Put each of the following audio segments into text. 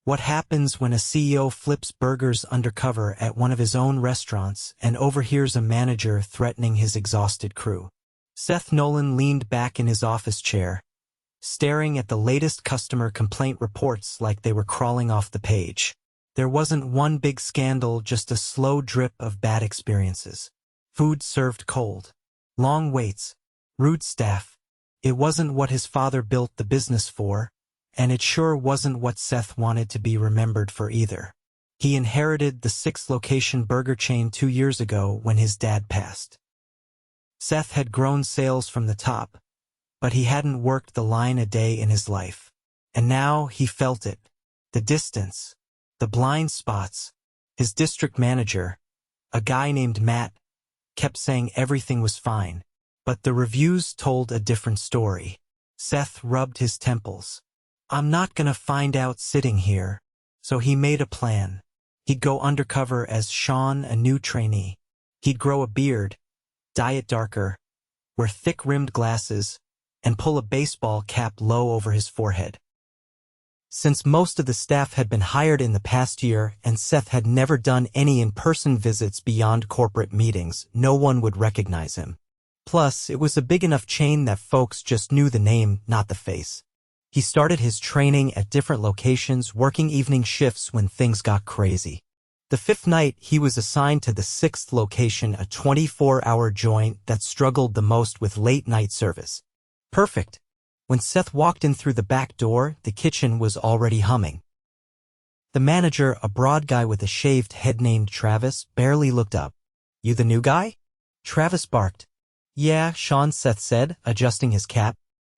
What happens when a CEO flips burgers undercover at one of his own restaurants and overhears a manager threatening his exhausted crew? Seth Nolan leaned back in his office chair, staring at the latest customer complaint reports like they were crawling off the page. There wasn't one big scandal, just a slow drip of bad experiences. Food served cold. Long waits. Rude staff. It wasn't what his father built the business for, and it sure wasn't what Seth wanted to be remembered for either. He inherited the 6-location burger chain 2 years ago when his dad passed. Seth had grown sales from the top, but he hadn't worked the line a day in his life. And now he felt it. The distance. The blind spots. His district manager, a guy named Matt, kept saying everything was fine, but the reviews told a different story. Seth rubbed his temples. I'm not gonna find out sitting here. So he made a plan. He'd go undercover as Sean, a new trainee. He'd grow a beard, dye it darker, wear thick-rimmed glasses, and pull a baseball cap low over his forehead. Since most of the staff had been hired in the past year and Seth had never done any in-person visits beyond corporate meetings, no one would recognize him. Plus, it was a big enough chain that folks just knew the name, not the face. He started his training at different locations, working evening shifts when things got crazy. The 5th night, he was assigned to the 6th location, a 24-hour joint that struggled the most with late-night service. Perfect. When Seth walked in through the back door, the kitchen was already humming. The manager, a broad guy with a shaved head named Travis, barely looked up. You the new guy? Travis barked. Yeah, Sean, Seth said, adjusting his cap.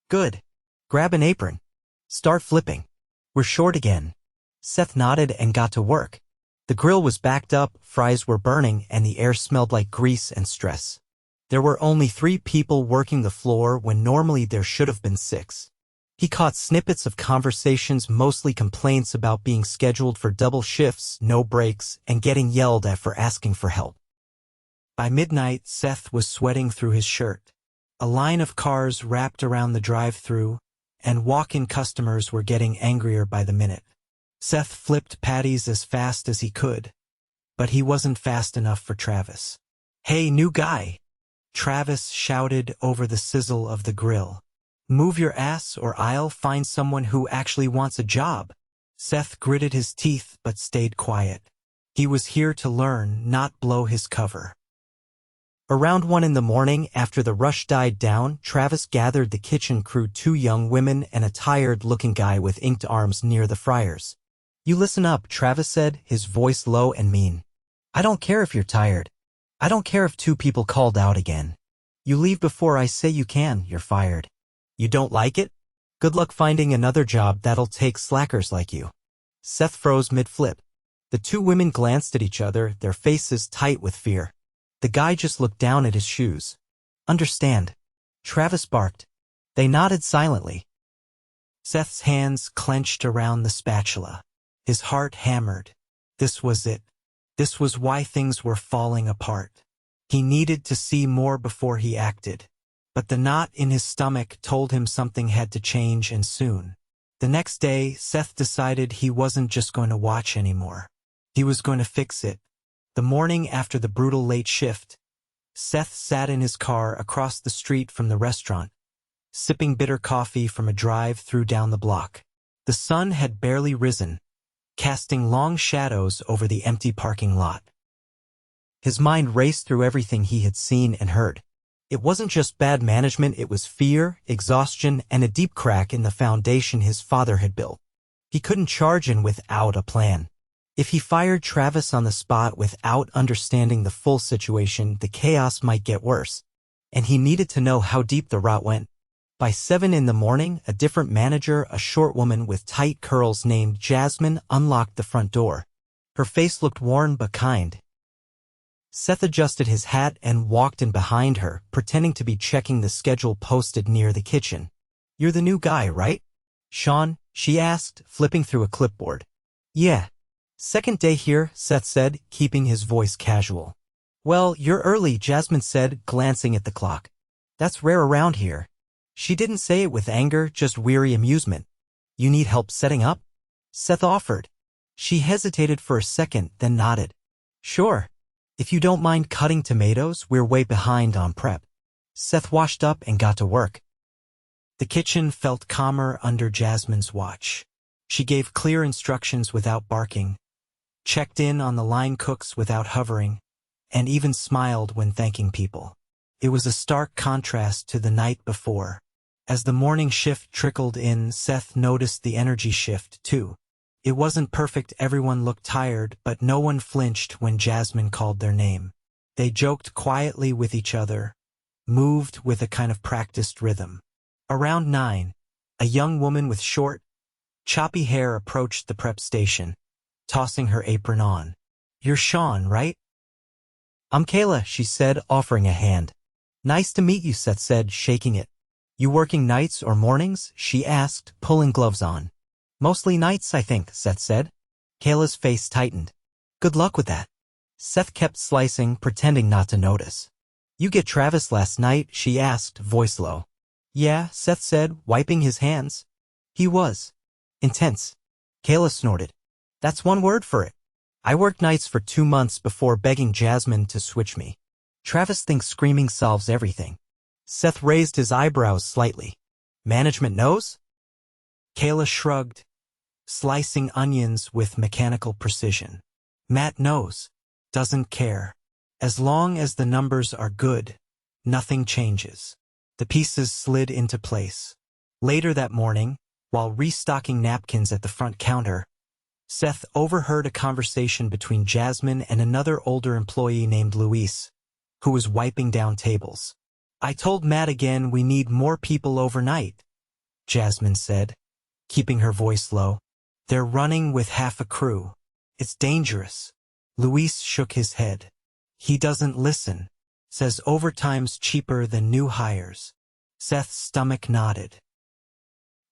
Good. Grab an apron. Start flipping. We're short again. Seth nodded and got to work. The grill was backed up, fries were burning, and the air smelled like grease and stress. There were only 3 people working the floor when normally there should have been 6. He caught snippets of conversations, mostly complaints about being scheduled for double shifts, no breaks, and getting yelled at for asking for help. By midnight, Seth was sweating through his shirt. A line of cars wrapped around the drive-thru, and walk-in customers were getting angrier by the minute. Seth flipped patties as fast as he could, but he wasn't fast enough for Travis. Hey, new guy! Travis shouted over the sizzle of the grill. Move your ass or I'll find someone who actually wants a job. Seth gritted his teeth but stayed quiet. He was here to learn, not blow his cover. Around 1 in the morning, after the rush died down, Travis gathered the kitchen crew, 2 young women and a tired-looking guy with inked arms near the fryers. You listen up, Travis said, his voice low and mean. I don't care if you're tired. I don't care if 2 people called out again. You leave before I say you can, you're fired. You don't like it? Good luck finding another job that'll take slackers like you. Seth froze mid-flip. The 2 women glanced at each other, their faces tight with fear. The guy just looked down at his shoes. Understand. Travis barked. They nodded silently. Seth's hands clenched around the spatula. His heart hammered. This was it. This was why things were falling apart. He needed to see more before he acted. But the knot in his stomach told him something had to change, and soon. The next day, Seth decided he wasn't just going to watch anymore. He was going to fix it. The morning after the brutal late shift, Seth sat in his car across the street from the restaurant, sipping bitter coffee from a drive-thru down the block. The sun had barely risen, casting long shadows over the empty parking lot. His mind raced through everything he had seen and heard. It wasn't just bad management, it was fear, exhaustion, and a deep crack in the foundation his father had built. He couldn't charge in without a plan. If he fired Travis on the spot without understanding the full situation, the chaos might get worse. And he needed to know how deep the rot went. By 7 in the morning, a different manager, a short woman with tight curls named Jasmine, unlocked the front door. Her face looked worn but kind. Seth adjusted his hat and walked in behind her, pretending to be checking the schedule posted near the kitchen. You're the new guy, right? Sean, she asked, flipping through a clipboard. Yeah. Second day here, Seth said, keeping his voice casual. Well, you're early, Jasmine said, glancing at the clock. That's rare around here. She didn't say it with anger, just weary amusement. You need help setting up? Seth offered. She hesitated for a second, then nodded. Sure. If you don't mind cutting tomatoes, we're way behind on prep. Seth washed up and got to work. The kitchen felt calmer under Jasmine's watch. She gave clear instructions without barking, checked in on the line cooks without hovering, and even smiled when thanking people. It was a stark contrast to the night before. As the morning shift trickled in, Seth noticed the energy shift, too. It wasn't perfect, everyone looked tired, but no one flinched when Jasmine called their name. They joked quietly with each other, moved with a kind of practiced rhythm. Around 9, a young woman with short, choppy hair approached the prep station, tossing her apron on. You're Sean, right? I'm Kayla, she said, offering a hand. Nice to meet you, Seth said, shaking it. You working nights or mornings? She asked, pulling gloves on. Mostly nights, I think, Seth said. Kayla's face tightened. Good luck with that. Seth kept slicing, pretending not to notice. You get Travis last night? She asked, voice low. Yeah, Seth said, wiping his hands. He was intense. Kayla snorted. That's one word for it. I worked nights for 2 months before begging Jasmine to switch me. Travis thinks screaming solves everything. Seth raised his eyebrows slightly. Management knows? Kayla shrugged, slicing onions with mechanical precision. Matt knows. Doesn't care. As long as the numbers are good, nothing changes. The pieces slid into place. Later that morning, while restocking napkins at the front counter, Seth overheard a conversation between Jasmine and another older employee named Luis, who was wiping down tables. I told Matt again we need more people overnight, Jasmine said, keeping her voice low. They're running with half a crew. It's dangerous. Luis shook his head. He doesn't listen. Says overtime's cheaper than new hires. Seth's stomach nodded.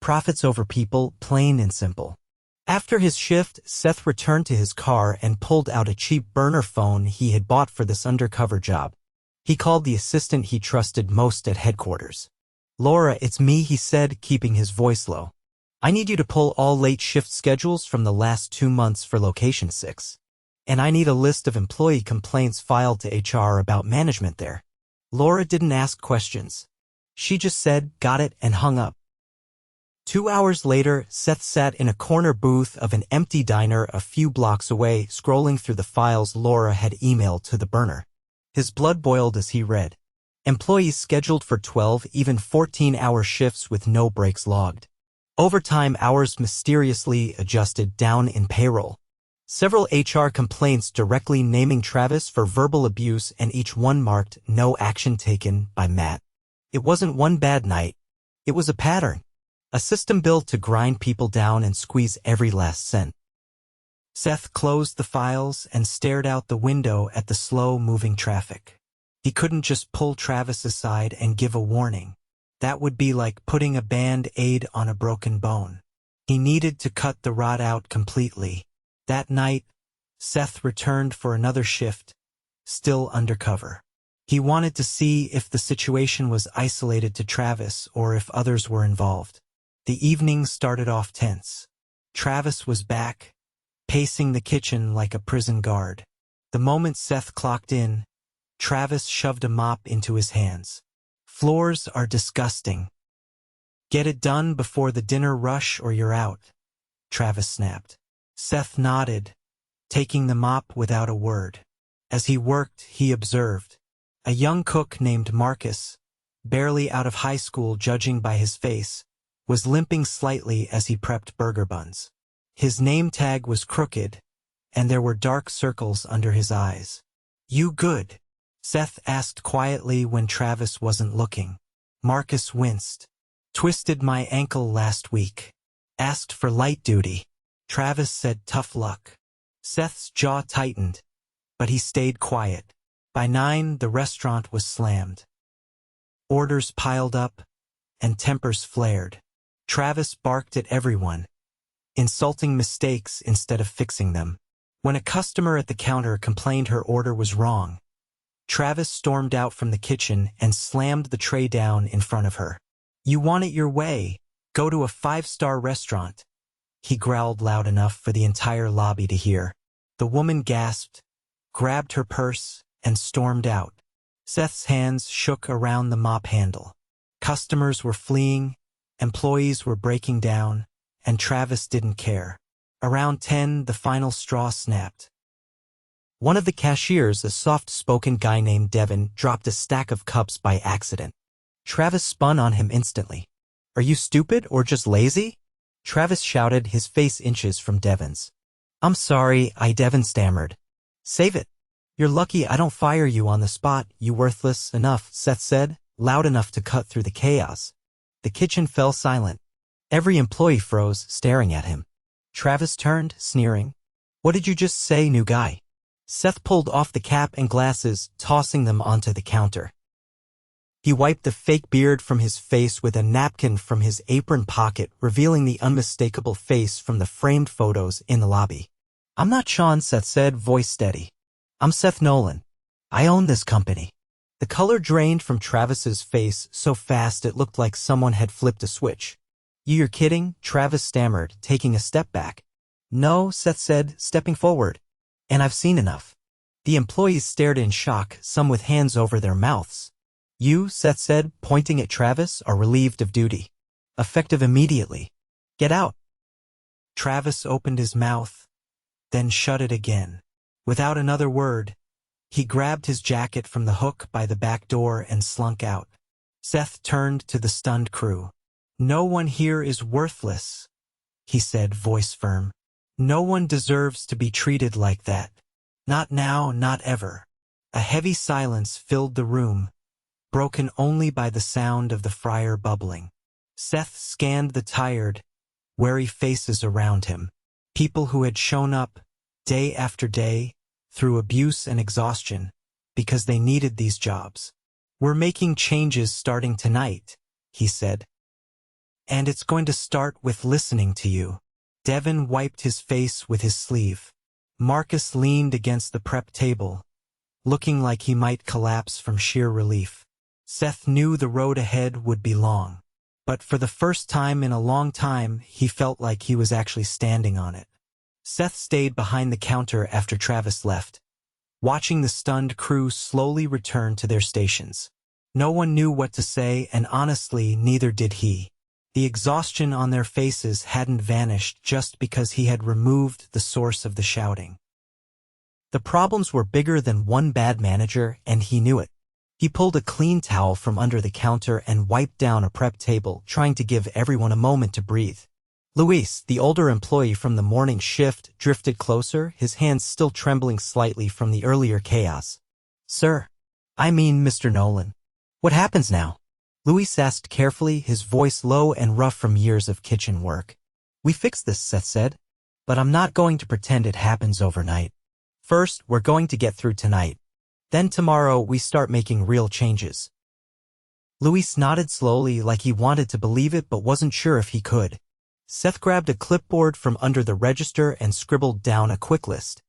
Profits over people, plain and simple. After his shift, Seth returned to his car and pulled out a cheap burner phone he had bought for this undercover job. He called the assistant he trusted most at headquarters. Laura, it's me, he said, keeping his voice low. I need you to pull all late shift schedules from the last 2 months for Location 6. And I need a list of employee complaints filed to HR about management there. Laura didn't ask questions. She just said, got it, and hung up. 2 hours later, Seth sat in a corner booth of an empty diner a few blocks away, scrolling through the files Laura had emailed to the burner. His blood boiled as he read. Employees scheduled for 12, even 14-hour shifts with no breaks logged. Overtime hours mysteriously adjusted down in payroll. Several HR complaints directly naming Travis for verbal abuse, and each one marked no action taken by Matt. It wasn't one bad night. It was a pattern. A system built to grind people down and squeeze every last cent. Seth closed the files and stared out the window at the slow-moving traffic. He couldn't just pull Travis aside and give a warning. That would be like putting a band-aid on a broken bone. He needed to cut the rot out completely. That night, Seth returned for another shift, still undercover. He wanted to see if the situation was isolated to Travis or if others were involved. The evening started off tense. Travis was back, pacing the kitchen like a prison guard. The moment Seth clocked in, Travis shoved a mop into his hands. Floors are disgusting. Get it done before the dinner rush or you're out, Travis snapped. Seth nodded, taking the mop without a word. As he worked, he observed. A young cook named Marcus, barely out of high school judging by his face, was limping slightly as he prepped burger buns. His name tag was crooked, and there were dark circles under his eyes. You good? Seth asked quietly when Travis wasn't looking. Marcus winced. Twisted my ankle last week. Asked for light duty. Travis said tough luck. Seth's jaw tightened, but he stayed quiet. By 9, the restaurant was slammed. Orders piled up, and tempers flared. Travis barked at everyone, insulting mistakes instead of fixing them. When a customer at the counter complained her order was wrong, Travis stormed out from the kitchen and slammed the tray down in front of her. You want it your way, go to a 5-star restaurant, he growled loud enough for the entire lobby to hear. The woman gasped, grabbed her purse, and stormed out. Seth's hands shook around the mop handle. Customers were fleeing, employees were breaking down, and Travis didn't care. Around 10, the final straw snapped. One of the cashiers, a soft-spoken guy named Devin, dropped a stack of cups by accident. Travis spun on him instantly. "Are you stupid or just lazy?" Travis shouted, his face inches from Devin's. "I'm sorry," Devin stammered. "Save it. You're lucky I don't fire you on the spot, you worthless." "Enough," Seth said, loud enough to cut through the chaos. The kitchen fell silent. Every employee froze, staring at him. Travis turned, sneering. "What did you just say, new guy?" Seth pulled off the cap and glasses, tossing them onto the counter. He wiped the fake beard from his face with a napkin from his apron pocket, revealing the unmistakable face from the framed photos in the lobby. "I'm not Sean," Seth said, voice steady. "I'm Seth Nolan. I own this company." The color drained from Travis's face so fast it looked like someone had flipped a switch. "You're kidding?" Travis stammered, taking a step back. "No," Seth said, stepping forward. "And I've seen enough." The employees stared in shock, some with hands over their mouths. "You," Seth said, pointing at Travis, "are relieved of duty. Effective immediately. Get out." Travis opened his mouth, then shut it again. Without another word, he grabbed his jacket from the hook by the back door and slunk out. Seth turned to the stunned crew. "No one here is worthless," he said, voice firm. "No one deserves to be treated like that. Not now, not ever." A heavy silence filled the room, broken only by the sound of the fryer bubbling. Seth scanned the tired, wary faces around him. People who had shown up, day after day, through abuse and exhaustion, because they needed these jobs. "We're making changes starting tonight," he said. "And it's going to start with listening to you." Devin wiped his face with his sleeve. Marcus leaned against the prep table, looking like he might collapse from sheer relief. Seth knew the road ahead would be long, but for the first time in a long time, he felt like he was actually standing on it. Seth stayed behind the counter after Travis left, watching the stunned crew slowly return to their stations. No one knew what to say, and honestly, neither did he. The exhaustion on their faces hadn't vanished just because he had removed the source of the shouting. The problems were bigger than one bad manager, and he knew it. He pulled a clean towel from under the counter and wiped down a prep table, trying to give everyone a moment to breathe. Luis, the older employee from the morning shift, drifted closer, his hands still trembling slightly from the earlier chaos. "Sir, I mean Mr. Nolan. What happens now?" Luis asked carefully, his voice low and rough from years of kitchen work. "We fixed this," Seth said, "but I'm not going to pretend it happens overnight. First, we're going to get through tonight. Then tomorrow, we start making real changes." Luis nodded slowly, like he wanted to believe it but wasn't sure if he could. Seth grabbed a clipboard from under the register and scribbled down a quick list.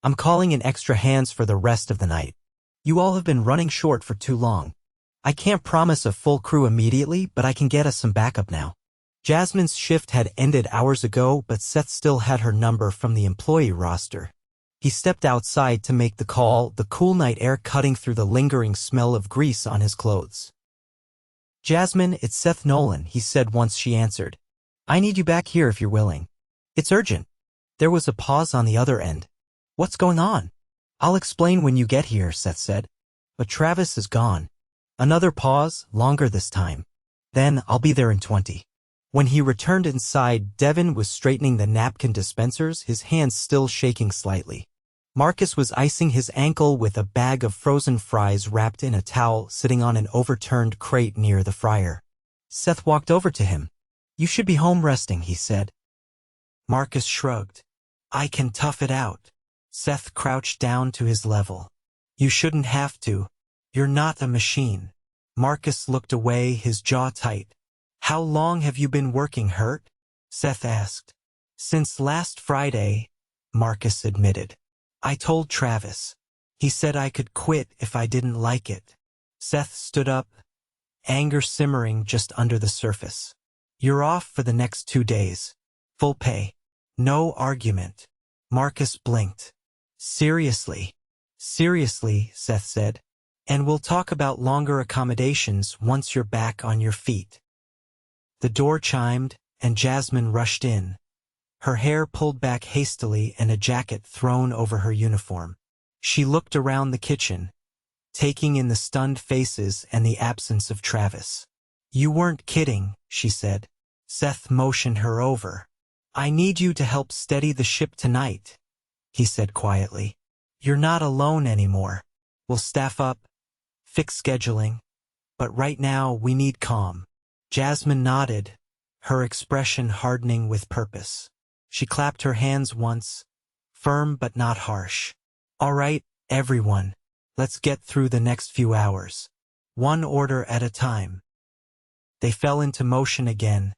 "I'm calling in extra hands for the rest of the night. You all have been running short for too long. I can't promise a full crew immediately, but I can get us some backup now." Jasmine's shift had ended hours ago, but Seth still had her number from the employee roster. He stepped outside to make the call, the cool night air cutting through the lingering smell of grease on his clothes. "Jasmine, it's Seth Nolan," he said once she answered. "I need you back here if you're willing. It's urgent." There was a pause on the other end. "What's going on?" "I'll explain when you get here," Seth said. "But Travis is gone." Another pause, longer this time. "Then I'll be there in 20. When he returned inside, Devin was straightening the napkin dispensers, his hands still shaking slightly. Marcus was icing his ankle with a bag of frozen fries wrapped in a towel sitting on an overturned crate near the fryer. Seth walked over to him. "You should be home resting," he said. Marcus shrugged. "I can tough it out." Seth crouched down to his level. "You shouldn't have to. You're not a machine." Marcus looked away, his jaw tight. "How long have you been working, Hurt?" Seth asked. "Since last Friday," Marcus admitted. "I told Travis. He said I could quit if I didn't like it." Seth stood up, anger simmering just under the surface. "You're off for the next 2 days. Full pay." No argument. Marcus blinked. Seriously. Seriously, Seth said. And we'll talk about longer accommodations once you're back on your feet. The door chimed, and Jasmine rushed in, her hair pulled back hastily and a jacket thrown over her uniform. She looked around the kitchen, taking in the stunned faces and the absence of Travis. You weren't kidding, she said. Seth motioned her over. I need you to help steady the ship tonight, he said quietly. You're not alone anymore. We'll staff up, fix scheduling, but right now we need calm. Jasmine nodded, her expression hardening with purpose. She clapped her hands once, firm but not harsh. All right, everyone, let's get through the next few hours. One order at a time. They fell into motion again,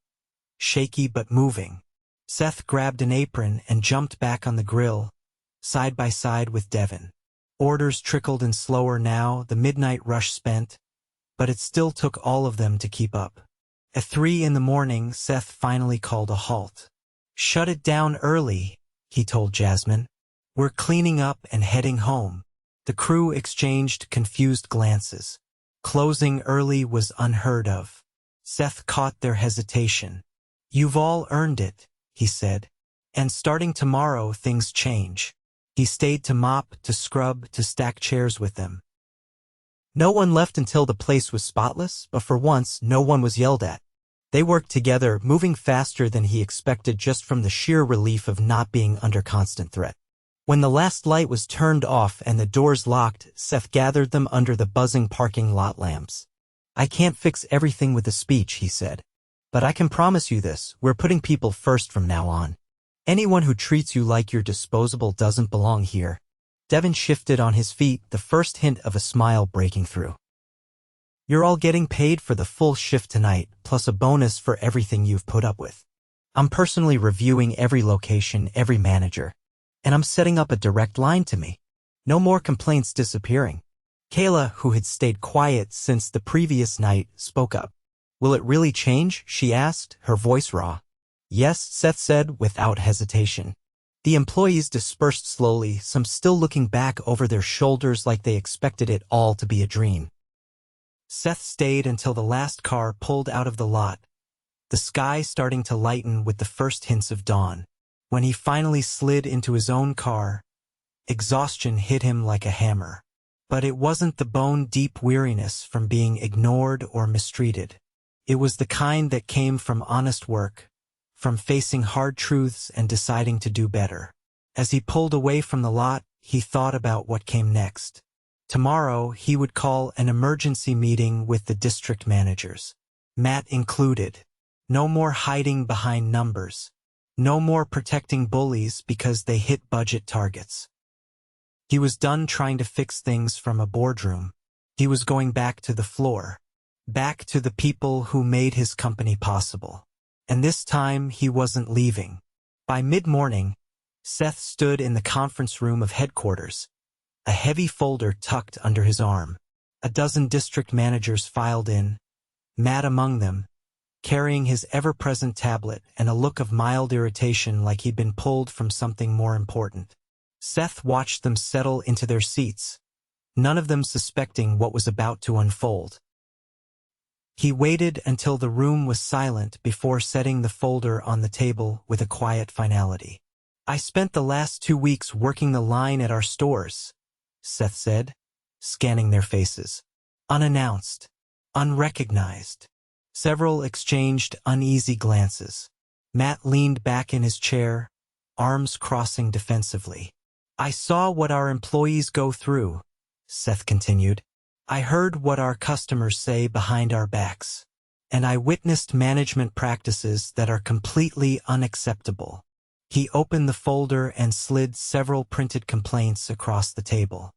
shaky but moving. Seth grabbed an apron and jumped back on the grill, side by side with Devin. Orders trickled in slower now, the midnight rush spent, but it still took all of them to keep up. At 3 a.m, Seth finally called a halt. Shut it down early, he told Jasmine. We're cleaning up and heading home. The crew exchanged confused glances. Closing early was unheard of. Seth caught their hesitation. You've all earned it, he said. And starting tomorrow, things change. He stayed to mop, to scrub, to stack chairs with them. No one left until the place was spotless, but for once, no one was yelled at. They worked together, moving faster than he expected just from the sheer relief of not being under constant threat. When the last light was turned off and the doors locked, Seth gathered them under the buzzing parking lot lamps. I can't fix everything with a speech, he said. But I can promise you this, we're putting people first from now on. Anyone who treats you like you're disposable doesn't belong here. Devin shifted on his feet, the first hint of a smile breaking through. You're all getting paid for the full shift tonight, plus a bonus for everything you've put up with. I'm personally reviewing every location, every manager. And I'm setting up a direct line to me. No more complaints disappearing. Kayla, who had stayed quiet since the previous night, spoke up. Will it really change? She asked, her voice raw. Yes, Seth said without hesitation. The employees dispersed slowly, some still looking back over their shoulders like they expected it all to be a dream. Seth stayed until the last car pulled out of the lot, the sky starting to lighten with the first hints of dawn. When he finally slid into his own car, exhaustion hit him like a hammer. But it wasn't the bone-deep weariness from being ignored or mistreated. It was the kind that came from honest work, from facing hard truths and deciding to do better. As he pulled away from the lot, he thought about what came next. Tomorrow, he would call an emergency meeting with the district managers, Matt included. No more hiding behind numbers. No more protecting bullies because they hit budget targets. He was done trying to fix things from a boardroom. He was going back to the floor, back to the people who made his company possible. And this time, he wasn't leaving. By mid-morning, Seth stood in the conference room of headquarters, a heavy folder tucked under his arm. A dozen district managers filed in, Matt among them, carrying his ever-present tablet and a look of mild irritation like he'd been pulled from something more important. Seth watched them settle into their seats, none of them suspecting what was about to unfold. He waited until the room was silent before setting the folder on the table with a quiet finality. I spent the last 2 weeks working the line at our stores, Seth said, scanning their faces. Unannounced, unrecognized. Several exchanged uneasy glances. Matt leaned back in his chair, arms crossing defensively. I saw what our employees go through, Seth continued. I heard what our customers say behind our backs. And I witnessed management practices that are completely unacceptable. He opened the folder and slid several printed complaints across the table.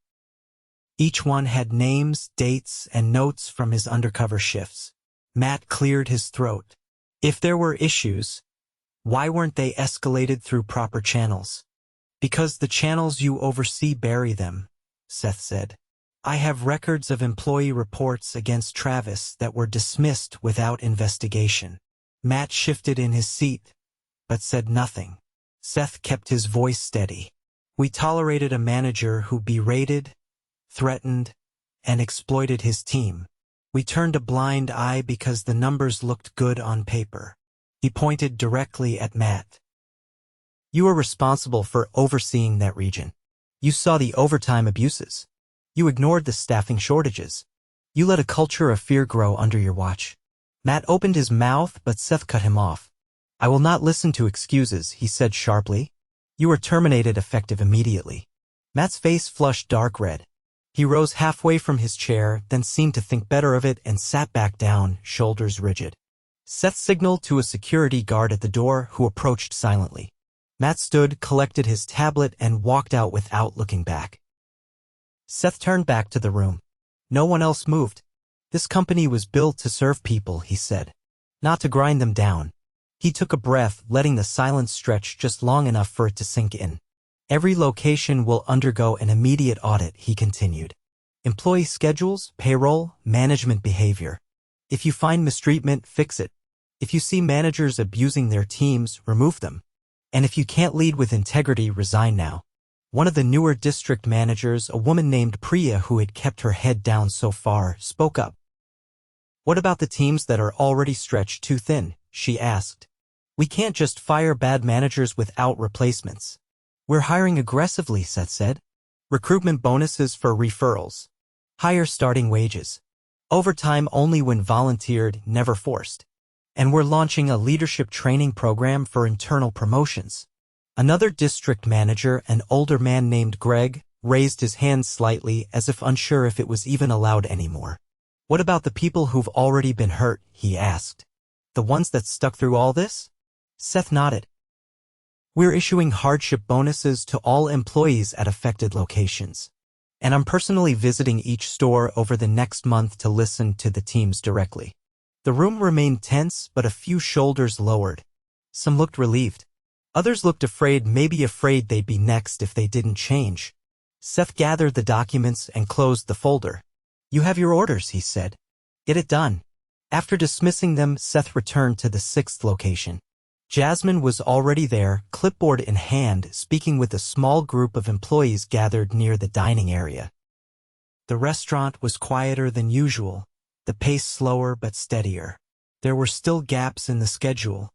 Each one had names, dates, and notes from his undercover shifts. Matt cleared his throat. If there were issues, why weren't they escalated through proper channels? Because the channels you oversee bury them, Seth said. I have records of employee reports against Travis that were dismissed without investigation. Matt shifted in his seat, but said nothing. Seth kept his voice steady. We tolerated a manager who berated, threatened, and exploited his team. We turned a blind eye because the numbers looked good on paper. He pointed directly at Matt. You were responsible for overseeing that region. You saw the overtime abuses. You ignored the staffing shortages. You let a culture of fear grow under your watch. Matt opened his mouth, but Seth cut him off. I will not listen to excuses, he said sharply. You were terminated effective immediately. Matt's face flushed dark red. He rose halfway from his chair, then seemed to think better of it and sat back down, shoulders rigid. Seth signaled to a security guard at the door who approached silently. Matt stood, collected his tablet, and walked out without looking back. Seth turned back to the room. No one else moved. This company was built to serve people, he said, not to grind them down. He took a breath, letting the silence stretch just long enough for it to sink in. Every location will undergo an immediate audit, he continued. Employee schedules, payroll, management behavior. If you find mistreatment, fix it. If you see managers abusing their teams, remove them. And if you can't lead with integrity, resign now. One of the newer district managers, a woman named Priya who had kept her head down so far, spoke up. What about the teams that are already stretched too thin? She asked. We can't just fire bad managers without replacements. We're hiring aggressively, Seth said. Recruitment bonuses for referrals. Higher starting wages. Overtime only when volunteered, never forced. And we're launching a leadership training program for internal promotions. Another district manager, an older man named Greg, raised his hand slightly as if unsure if it was even allowed anymore. What about the people who've already been hurt? He asked. The ones that stuck through all this? Seth nodded. We're issuing hardship bonuses to all employees at affected locations. And I'm personally visiting each store over the next month to listen to the teams directly. The room remained tense, but a few shoulders lowered. Some looked relieved. Others looked afraid, maybe afraid they'd be next if they didn't change. Seth gathered the documents and closed the folder. You have your orders, he said. Get it done. After dismissing them, Seth returned to the 6th location. Jasmine was already there, clipboard in hand, speaking with a small group of employees gathered near the dining area. The restaurant was quieter than usual, the pace slower but steadier. There were still gaps in the schedule,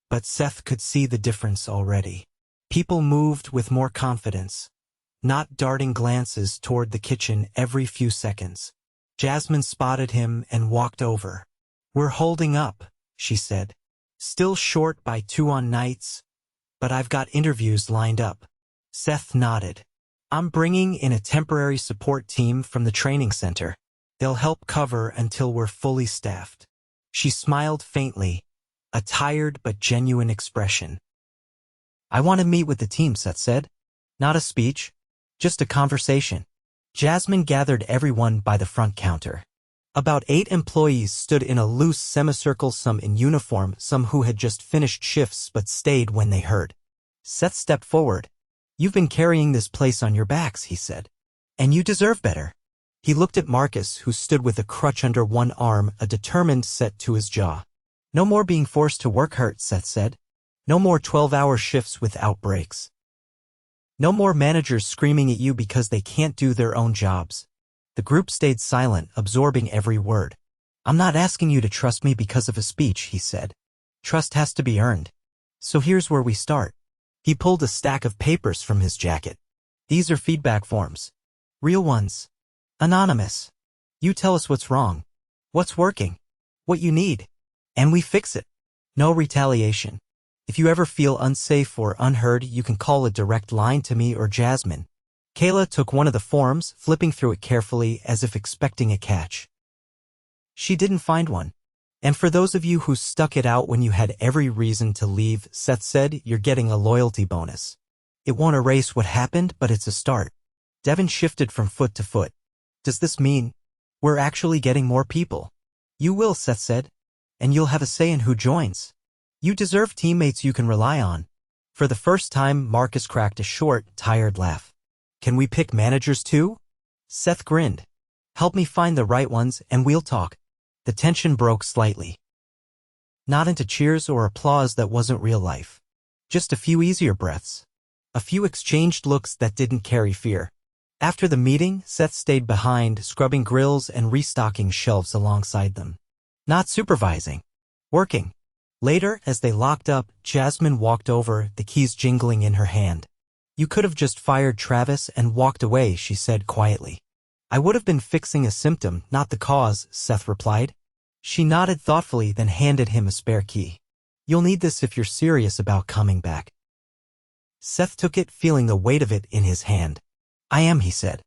but Seth could see the difference already. People moved with more confidence, not darting glances toward the kitchen every few seconds. Jasmine spotted him and walked over. We're holding up, she said. Still short by 2 on nights, but I've got interviews lined up. Seth nodded. I'm bringing in a temporary support team from the training center. They'll help cover until we're fully staffed. She smiled faintly, a tired but genuine expression. I want to meet with the team, Seth said. Not a speech, just a conversation. Jasmine gathered everyone by the front counter. About 8 employees stood in a loose semicircle, some in uniform, some who had just finished shifts but stayed when they heard. Seth stepped forward. You've been carrying this place on your backs, he said. And you deserve better. He looked at Marcus, who stood with a crutch under one arm, a determined set to his jaw. No more being forced to work hurt, Seth said. No more 12-hour shifts without breaks. No more managers screaming at you because they can't do their own jobs. The group stayed silent, absorbing every word. I'm not asking you to trust me because of a speech, he said. Trust has to be earned. So here's where we start. He pulled a stack of papers from his jacket. These are feedback forms. Real ones. Anonymous. You tell us what's wrong, what's working, what you need, and we fix it. No retaliation. If you ever feel unsafe or unheard, you can call a direct line to me or Jasmine. Kayla took one of the forms, flipping through it carefully as if expecting a catch. She didn't find one. And for those of you who stuck it out when you had every reason to leave, Seth said, you're getting a loyalty bonus. It won't erase what happened, but it's a start. Devin shifted from foot to foot. Does this mean we're actually getting more people? You will, Seth said. And you'll have a say in who joins. You deserve teammates you can rely on. For the first time, Marcus cracked a short, tired laugh. Can we pick managers too? Seth grinned. Help me find the right ones and we'll talk. The tension broke slightly. Not into cheers or applause that wasn't real life. Just a few easier breaths. A few exchanged looks that didn't carry fear. After the meeting, Seth stayed behind, scrubbing grills and restocking shelves alongside them. Not supervising. Working. Later, as they locked up, Jasmine walked over, the keys jingling in her hand. "You could have just fired Travis and walked away," she said quietly. "I would have been fixing a symptom, not the cause," Seth replied. She nodded thoughtfully, then handed him a spare key. "You'll need this if you're serious about coming back." Seth took it, feeling the weight of it in his hand. "I am," he said.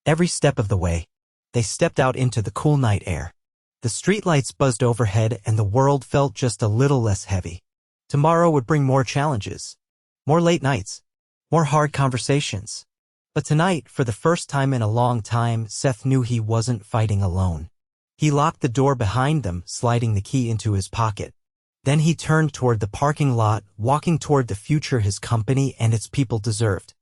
Every step of the way. They stepped out into the cool night air. The streetlights buzzed overhead and the world felt just a little less heavy. Tomorrow would bring more challenges. More late nights. More hard conversations. But tonight, for the first time in a long time, Seth knew he wasn't fighting alone. He locked the door behind them, sliding the key into his pocket. Then he turned toward the parking lot, walking toward the future his company and its people deserved.